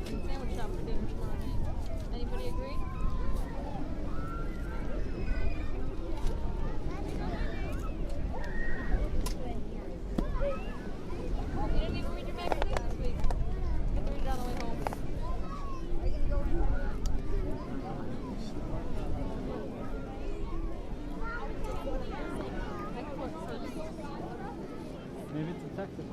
Mexican sandwich shop for dinner tomorrow night. Anybody agree? You didn't even read your magazine this week. You have to read it on the way home. Maybe it's a Texas.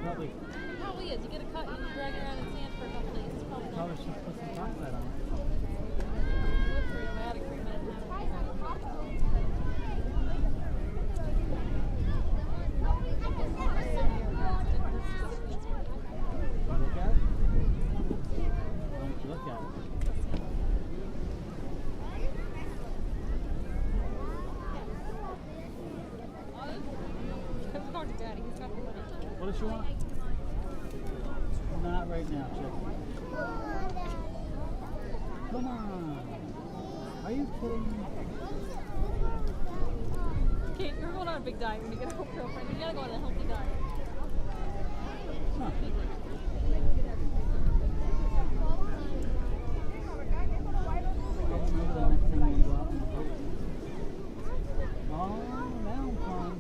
Probably. It probably is. You get a cut, you drag it around in sand for a couple days. It's probably not. Probably should put some topside on it. Good for you. I had a cream in it. Look at it. Don't look at it. Come talk to Daddy. He's got the money. What does she want? Not right now, chick. Come on. Are you kidding me? Kate, you're going on a big diet when you get a girlfriend. You gotta go on a healthy diet. Huh. Maybe the next thing we go out in the boat. Oh, now I'm fine.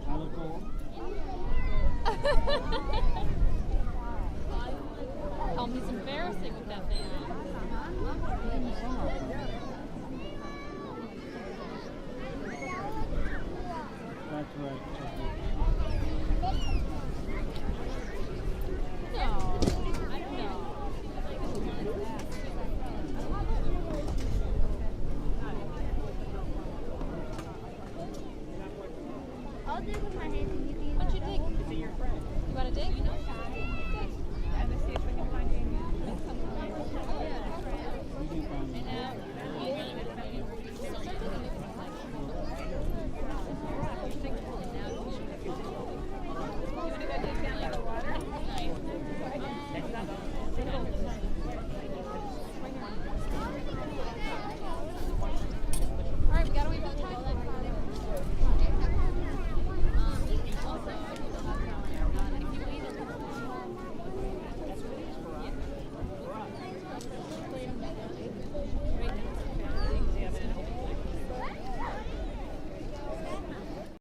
I look old. Tell me he's embarrassing with that thing on. Give me some of it. That's right, Chucky. No. I don't know. I'll do the